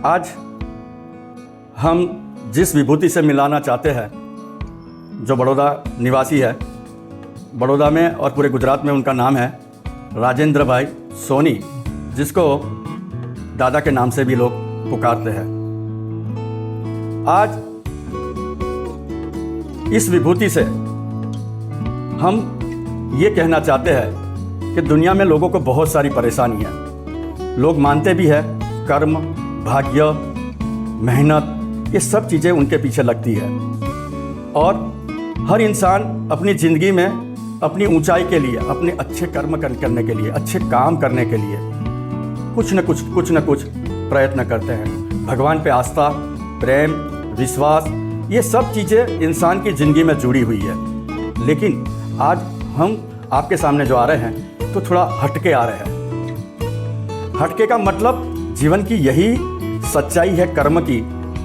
आज हम जिस विभूति से मिलाना चाहते हैं, जो बड़ौदा निवासी है, बड़ौदा में और पूरे गुजरात में उनका नाम है राजेंद्र भाई सोनी, जिसको दादा के नाम से भी लोग पुकारते हैं। आज इस विभूति से हम ये कहना चाहते हैं कि दुनिया में लोगों को बहुत सारी परेशानी है। लोग मानते भी है कर्म, भाग्य, मेहनत, ये सब चीज़ें उनके पीछे लगती है और हर इंसान अपनी ज़िंदगी में अपनी ऊंचाई के लिए, अपने अच्छे कर्म करने के लिए, अच्छे काम करने के लिए कुछ न कुछ प्रयत्न करते हैं। भगवान पे आस्था, प्रेम, विश्वास, ये सब चीज़ें इंसान की ज़िंदगी में जुड़ी हुई है। लेकिन आज हम आपके सामने जो आ रहे हैं तो थोड़ा हटके आ रहे हैं। हटके का मतलब जीवन की यही सच्चाई है कर्म की,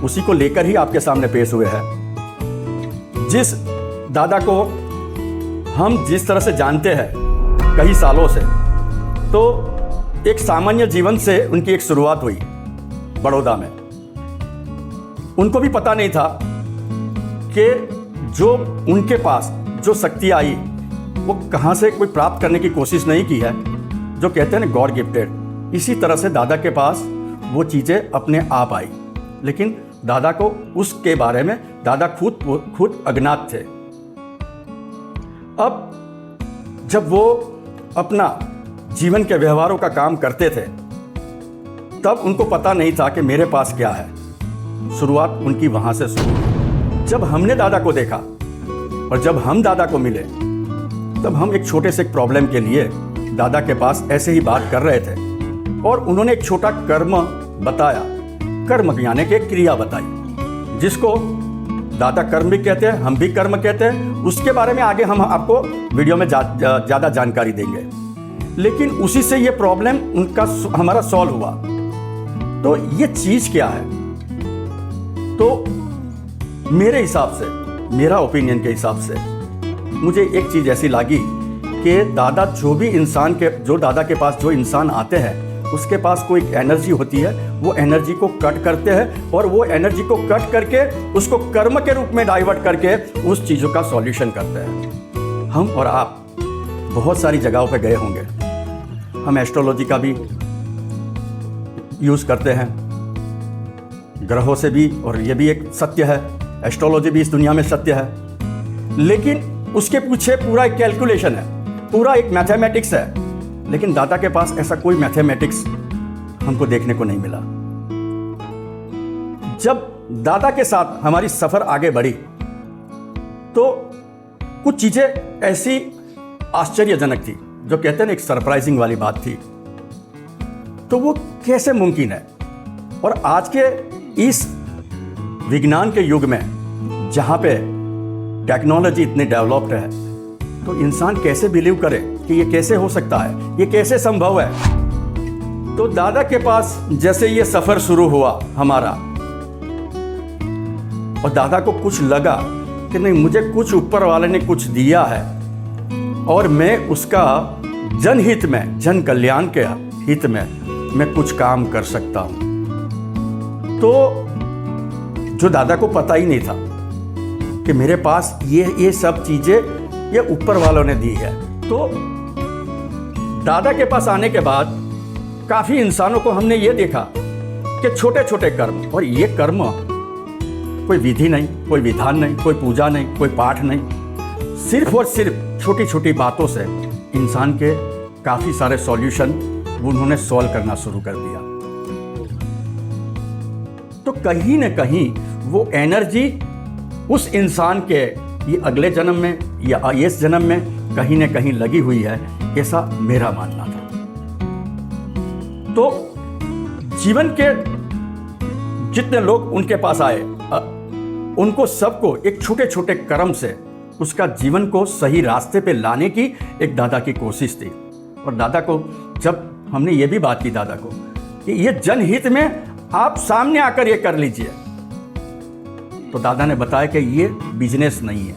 उसी को लेकर ही आपके सामने पेश हुए हैं। जिस दादा को हम जिस तरह से जानते हैं कई सालों से, तो एक सामान्य जीवन से उनकी एक शुरुआत हुई बड़ौदा में। उनको भी पता नहीं था कि जो उनके पास जो शक्ति आई वो कहाँ से कोई प्राप्त करने की कोशिश नहीं की है, जो कहते हैं ना गॉड गिफ्टेड। इसी तरह से दादा के पास वो चीज़ें अपने आप आई, लेकिन दादा को उसके बारे में दादा खुद अज्ञात थे। अब जब वो अपना जीवन के व्यवहारों का काम करते थे तब उनको पता नहीं था कि मेरे पास क्या है। शुरुआत उनकी वहाँ से शुरू हुई। जब हमने दादा को देखा और जब हम दादा को मिले तब हम एक छोटे से प्रॉब्लम के लिए दादा के पास ऐसे ही बात कर रहे थे और उन्होंने एक छोटा कर्म बताया। कर्म यानी कि क्रिया बताई, जिसको दादा कर्म भी कहते हैं, हम भी कर्म कहते हैं। उसके बारे में आगे हम आपको वीडियो में ज़्यादा जानकारी देंगे। लेकिन उसी से ये प्रॉब्लम उनका हमारा सॉल्व हुआ। तो ये चीज़ क्या है? तो मेरे हिसाब से, मेरा ओपिनियन के हिसाब से मुझे एक चीज़ ऐसी लगी कि दादा जो दादा के पास जो इंसान आते हैं उसके पास कोई एनर्जी होती है, वो एनर्जी को कट करते हैं और वो एनर्जी को कट करके उसको कर्म के रूप में डाइवर्ट करके उस चीज़ों का सॉल्यूशन करते हैं। हम और आप बहुत सारी जगहों पे गए होंगे। हम एस्ट्रोलॉजी का भी यूज़ करते हैं, ग्रहों से भी, और ये भी एक सत्य है। एस्ट्रोलॉजी भी इस दुनिया में सत्य है, लेकिन उसके पीछे पूरा एक कैलकुलेशन है, पूरा एक मैथमेटिक्स है। लेकिन दादा के पास ऐसा कोई मैथमेटिक्स हमको देखने को नहीं मिला। जब दादा के साथ हमारी सफर आगे बढ़ी तो कुछ चीजें ऐसी आश्चर्यजनक थी, जो कहते हैं ना एक सरप्राइजिंग वाली बात थी। तो वो कैसे मुमकिन है? और आज के इस विज्ञान के युग में जहां पे टेक्नोलॉजी इतनी डेवलप्ड है, तो इंसान कैसे बिलीव करे कि ये कैसे हो सकता है, ये कैसे संभव है? तो दादा के पास जैसे ये सफर शुरू हुआ हमारा, और दादा को कुछ लगा कि नहीं, मुझे कुछ ऊपर वाले ने कुछ दिया है और मैं उसका जनहित में, जन कल्याण के हित में मैं कुछ काम कर सकता हूं। तो जो दादा को पता ही नहीं था कि मेरे पास ये सब चीजें ये ऊपर वालों ने दी है। तो दादा के पास आने के बाद काफी इंसानों को हमने ये देखा कि छोटे छोटे कर्म, और ये कर्म कोई विधि नहीं, कोई विधान नहीं, कोई पूजा नहीं, कोई पाठ नहीं, सिर्फ और सिर्फ छोटी छोटी बातों से इंसान के काफी सारे सॉल्यूशन उन्होंने सॉल्व करना शुरू कर दिया। तो कहीं न कहीं वो एनर्जी उस इंसान के ये अगले जन्म में या इस जन्म में कहीं न कहीं लगी हुई है, ऐसा मेरा मानना था। तो जीवन के जितने लोग उनके पास आए, उनको सबको एक छोटे छोटे कर्म से उसका जीवन को सही रास्ते पे लाने की एक दादा की कोशिश थी। और दादा को जब हमने ये भी बात की दादा को कि ये जनहित में आप सामने आकर ये कर लीजिए, तो दादा ने बताया कि ये बिजनेस नहीं है,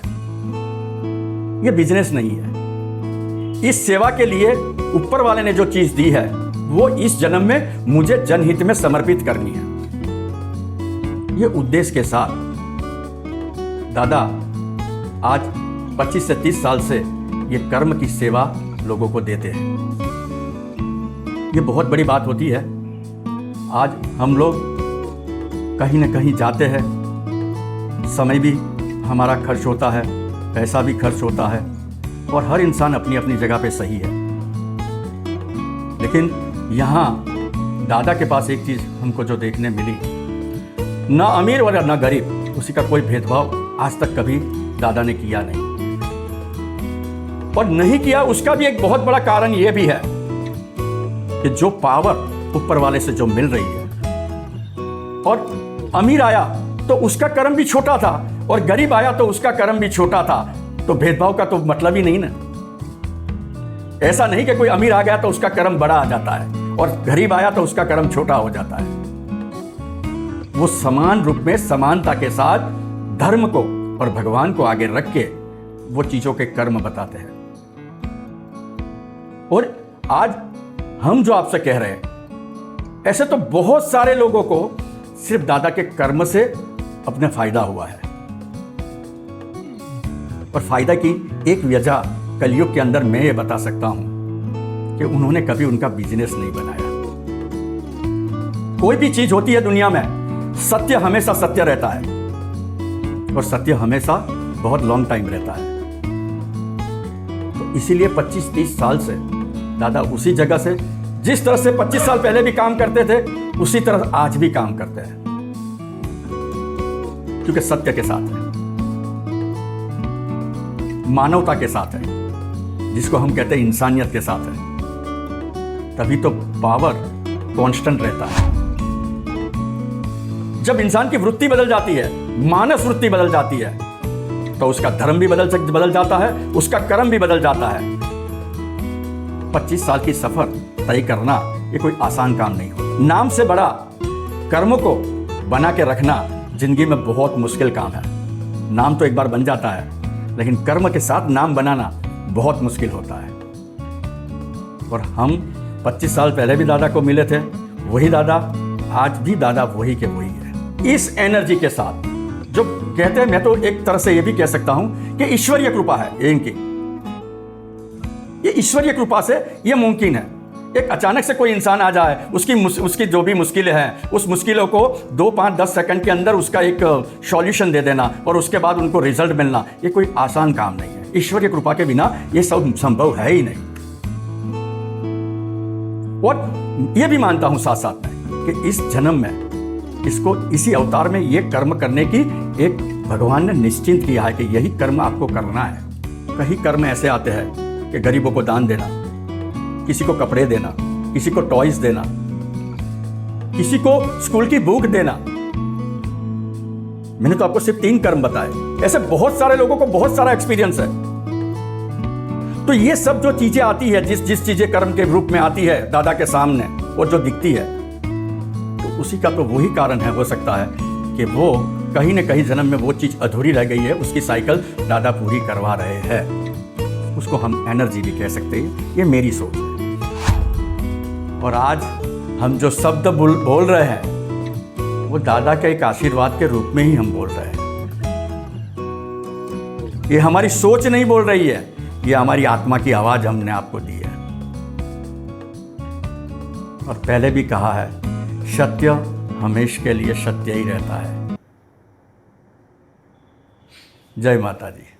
ये बिजनेस नहीं है। इस सेवा के लिए ऊपर वाले ने जो चीज़ दी है वो इस जन्म में मुझे जनहित में समर्पित करनी है। ये उद्देश्य के साथ दादा आज 25 से 30 साल से ये कर्म की सेवा लोगों को देते हैं। ये बहुत बड़ी बात होती है। आज हम लोग कहीं ना कहीं जाते हैं, समय भी हमारा खर्च होता है, पैसा भी खर्च होता है, और हर इंसान अपनी अपनी जगह पे सही है। लेकिन यहाँ दादा के पास एक चीज़ हमको जो देखने मिली, ना अमीर और ना गरीब, उसी का कोई भेदभाव आज तक कभी दादा ने किया नहीं। और नहीं किया उसका भी एक बहुत बड़ा कारण यह भी है कि जो पावर ऊपर वाले से जो मिल रही है, और अमीर आया तो उसका कर्म भी छोटा था और गरीब आया तो उसका कर्म भी छोटा था, तो भेदभाव का तो मतलब ही नहीं ना। ऐसा नहीं कि कोई अमीर आ गया तो उसका कर्म बड़ा आ जाता है और गरीब आया तो उसका कर्म छोटा हो जाता है। वो समान रूप में समानता के साथ धर्म को और भगवान को आगे रख के वो चीजों के कर्म बताते हैं। और आज हम जो आपसे कह रहे हैं, ऐसे तो बहुत सारे लोगों को सिर्फ दादा के कर्म से अपना फायदा हुआ है। और फायदा की एक वजह कलयुग के अंदर मैं ये बता सकता हूं कि उन्होंने कभी उनका बिजनेस नहीं बनाया। कोई भी चीज होती है दुनिया में, सत्य हमेशा सत्य रहता है और सत्य हमेशा बहुत लॉन्ग टाइम रहता है। तो इसीलिए 25-30 साल से दादा उसी जगह से, जिस तरह से 25 साल पहले भी काम करते थे, उसी तरह आज भी काम करते हैं, क्योंकि सत्य के साथ है, मानवता के साथ है, जिसको हम कहते हैं इंसानियत के साथ है। तभी तो पावर कांस्टेंट रहता है। जब इंसान की वृत्ति बदल जाती है, मानस वृत्ति बदल जाती है, तो उसका धर्म भी बदल जाता है, उसका कर्म भी बदल जाता है। 25 साल की सफर तय करना ये कोई आसान काम नहीं हो। नाम से बड़ा कर्म को बना के रखना जिंदगी में बहुत मुश्किल काम है। नाम तो एक बार बन जाता है, लेकिन कर्म के साथ नाम बनाना बहुत मुश्किल होता है। और हम 25 साल पहले भी दादा को मिले थे, वही दादा आज भी दादा वही के वही है। इस एनर्जी के साथ जो कहते हैं, मैं तो एक तरह से ये भी कह सकता हूं कि ईश्वरीय कृपा है इनकी। ये ईश्वरीय कृपा से ये मुमकिन है। एक अचानक से कोई इंसान आ जाए, उसकी जो भी मुश्किलें हैं, उस मुश्किलों को 2, 5, 10 सेकंड के अंदर उसका एक सॉल्यूशन दे देना और उसके बाद उनको रिजल्ट मिलना, ये कोई आसान काम नहीं है। ईश्वरीय कृपा के बिना ये सब संभव है ही नहीं। और ये भी मानता हूं साथ साथ में कि इस जन्म में इसको इसी अवतार में ये कर्म करने की एक भगवान ने निश्चिंत किया है कि यही कर्म आपको करना है। कई कर्म ऐसे आते हैं कि गरीबों को दान देना, किसी को कपड़े देना, किसी को टॉयज देना, किसी को स्कूल की बुक देना। मैंने तो आपको सिर्फ 3 कर्म बताए, ऐसे बहुत सारे लोगों को बहुत सारा एक्सपीरियंस है। तो ये सब जो चीजें आती है, जिस चीजें कर्म के रूप में आती है दादा के सामने और जो दिखती है, तो उसी का तो वही कारण है, हो सकता है कि वो कहीं न कहीं जन्म में वो चीज अधूरी रह गई है, उसकी साइकिल दादा पूरी करवा रहे हैं। उसको हम एनर्जी भी कह सकते हैं। ये मेरी सोच है। और आज हम जो शब्द बोल रहे हैं, वो दादा के एक आशीर्वाद के रूप में ही हम बोल रहे हैं। ये हमारी सोच नहीं बोल रही है, ये हमारी आत्मा की आवाज हमने आपको दी है। और पहले भी कहा है, सत्य हमेशा के लिए सत्य ही रहता है। जय माता जी।